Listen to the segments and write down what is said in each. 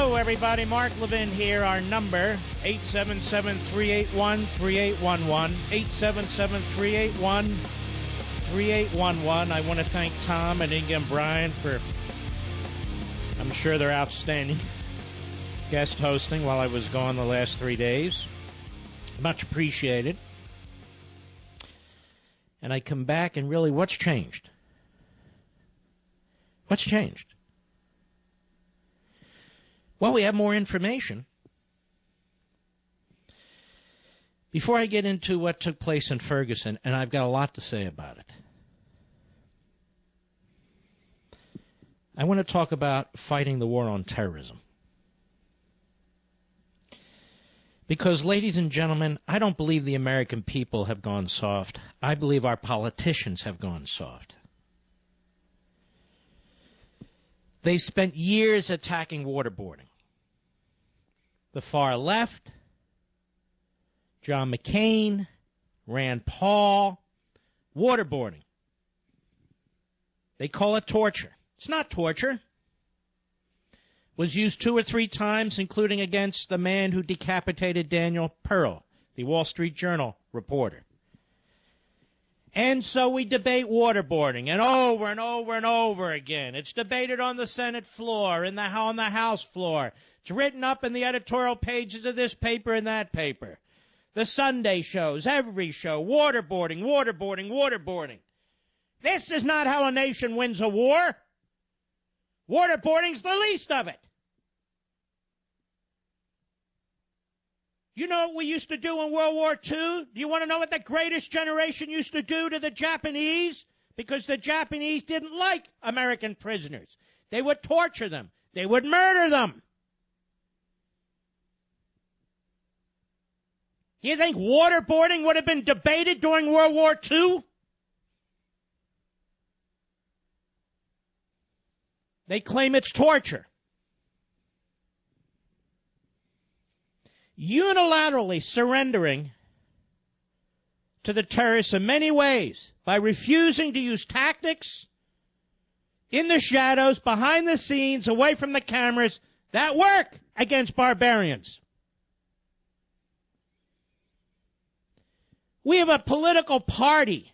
Hello, everybody. Mark Levin here. Our number, 877-381-3811. 877-381-3811. I want to thank Tom and Inga and Brian for, I'm sure they're outstanding guest hosting while I was gone the last 3 days. Much appreciated. And I come back and really, what's changed? What's changed? Well, we have more information. Before I get into what took place in Ferguson, and I've got a lot to say about it, I want to talk about fighting the war on terrorism. Because, ladies and gentlemen, I don't believe the American people have gone soft. I believe our politicians have gone soft. They've spent years attacking waterboarding. The far left, John McCain, Rand Paul, waterboarding. They call it torture. It's not torture. Was used 2 or 3 times, including against the man who decapitated Daniel Pearl, the Wall Street Journal reporter. And so we debate waterboarding, and over and over and over again. It's debated on the Senate floor, on the House floor. It's written up in the editorial pages of this paper and that paper. The Sunday shows, every show, waterboarding, waterboarding, waterboarding. This is not how a nation wins a war. Waterboarding's the least of it. You know what we used to do in World War II? Do you want to know what the greatest generation used to do to the Japanese? Because the Japanese didn't like American prisoners. They would torture them. They would murder them. Do you think waterboarding would have been debated during World War II? They claim it's torture. Unilaterally surrendering to the terrorists in many ways by refusing to use tactics in the shadows, behind the scenes, away from the cameras that work against barbarians. We have a political party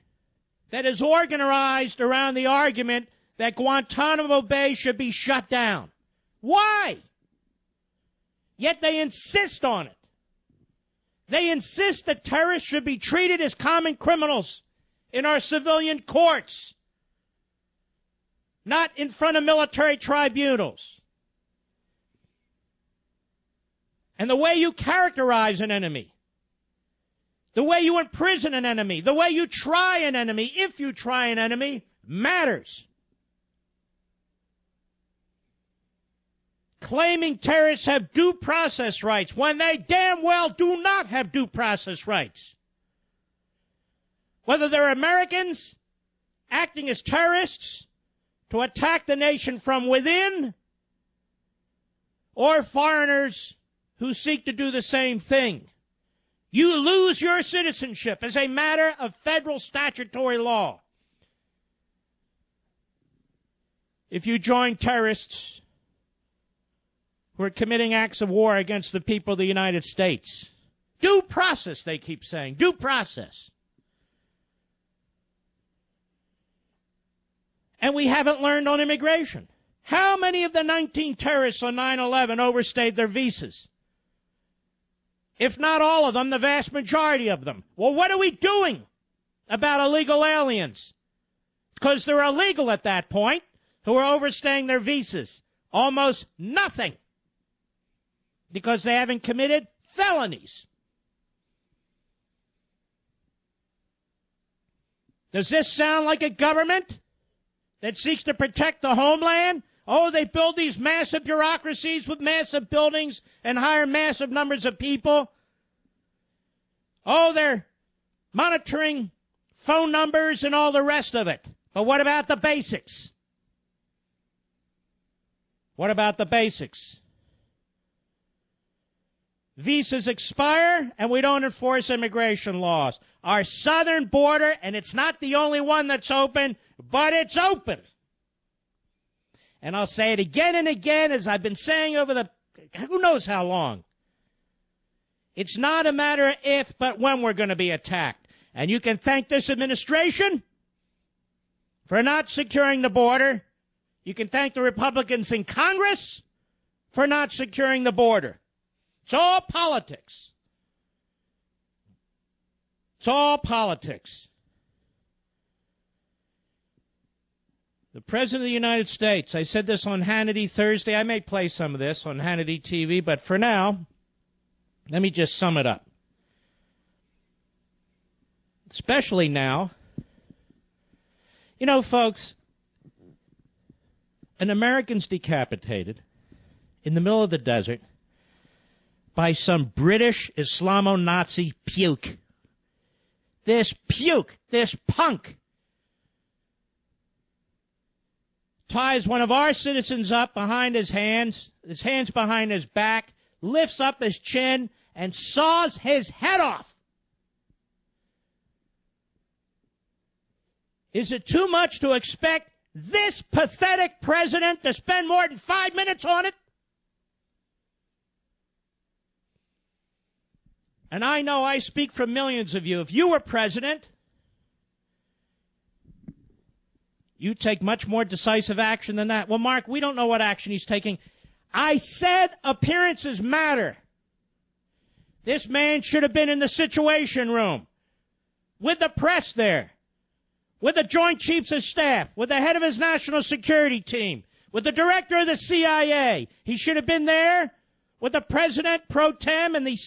that is organized around the argument that Guantanamo Bay should be shut down. Why? Yet they insist on it. They insist that terrorists should be treated as common criminals in our civilian courts, not in front of military tribunals. And the way you characterize an enemy, the way you imprison an enemy, the way you try an enemy, if you try an enemy, matters. Claiming terrorists have due process rights when they damn well do not have due process rights. Whether they're Americans acting as terrorists to attack the nation from within, or foreigners who seek to do the same thing. You lose your citizenship as a matter of federal statutory law if you join terrorists who are committing acts of war against the people of the United States. Due process, they keep saying. Due process. And we haven't learned on immigration. How many of the 19 terrorists on 9/11 overstayed their visas? If not all of them, the vast majority of them. Well, what are we doing about illegal aliens? Because they're illegal at that point, who are overstaying their visas. Almost nothing. Because they haven't committed felonies. Does this sound like a government that seeks to protect the homeland? Oh, they build these massive bureaucracies with massive buildings and hire massive numbers of people. Oh, they're monitoring phone numbers and all the rest of it. But what about the basics? What about the basics? Visas expire, and we don't enforce immigration laws. Our southern border, and it's not the only one that's open, but it's open. And I'll say it again and again, as I've been saying over the who knows how long. It's not a matter of if, but when we're going to be attacked. And you can thank this administration for not securing the border. You can thank the Republicans in Congress for not securing the border. It's all politics. It's all politics. The President of the United States, I said this on Hannity Thursday. I may play some of this on Hannity TV, but for now, let me just sum it up. Especially now, you know, folks, an American's decapitated in the middle of the desert by some British Islamo-Nazi puke. This puke, this punk, ties one of our citizens up behind his hands behind his back, lifts up his chin, and saws his head off. Is it too much to expect this pathetic president to spend more than 5 minutes on it? And I know I speak for millions of you. If you were president, you'd take much more decisive action than that. Well, Mark, we don't know what action he's taking. I said appearances matter. This man should have been in the Situation Room with the press there, with the Joint Chiefs of Staff, with the head of his national security team, with the director of the CIA. He should have been there with the president pro tem and the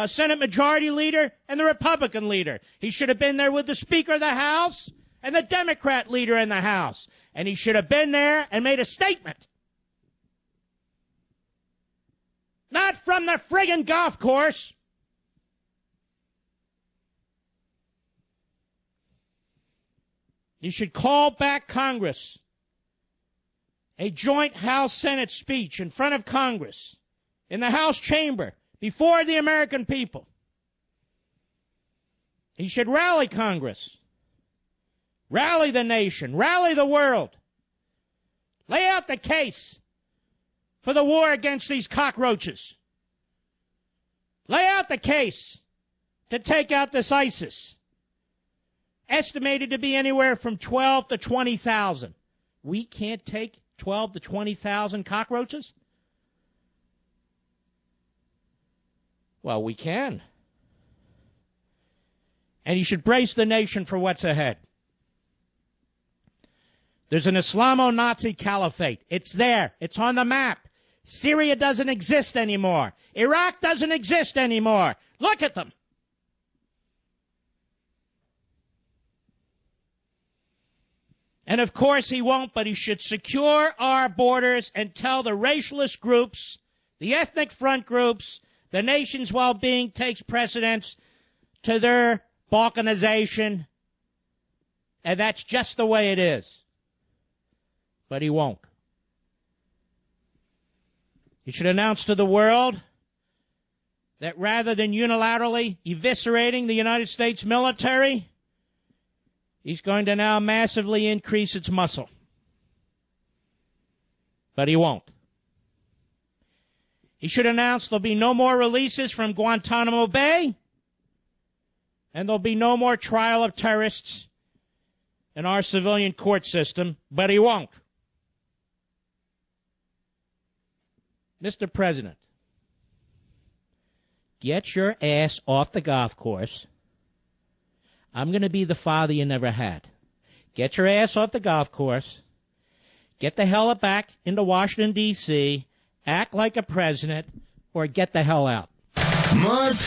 Senate Majority Leader and the Republican leader. He should have been there with the Speaker of the House and the Democrat leader in the House. And he should have been there and made a statement. Not from the friggin' golf course. You should call back Congress. A joint House-Senate speech in front of Congress, in the House chamber, before the American people. He should rally Congress. Rally the nation. Rally the world. Lay out the case for the war against these cockroaches. Lay out the case to take out this ISIS. Estimated to be anywhere from 12 to 20,000. We can't take 12 to 20,000 cockroaches? Well, we can. And you should brace the nation for what's ahead. There's an Islamo-Nazi caliphate. It's there. It's on the map. Syria doesn't exist anymore. Iraq doesn't exist anymore. Look at them. And of course he won't, but he should secure our borders and tell the racialist groups, the ethnic front groups, the nation's well-being takes precedence to their balkanization. And that's just the way it is. But he won't. He should announce to the world that rather than unilaterally eviscerating the United States military, he's going to now massively increase its muscle. But he won't. He should announce there'll be no more releases from Guantanamo Bay, and there'll be no more trial of terrorists in our civilian court system, but he won't. Mr. President, get your ass off the golf course. I'm going to be the father you never had. Get your ass off the golf course. Get the hell back into Washington, D.C., act like a president, or get the hell out.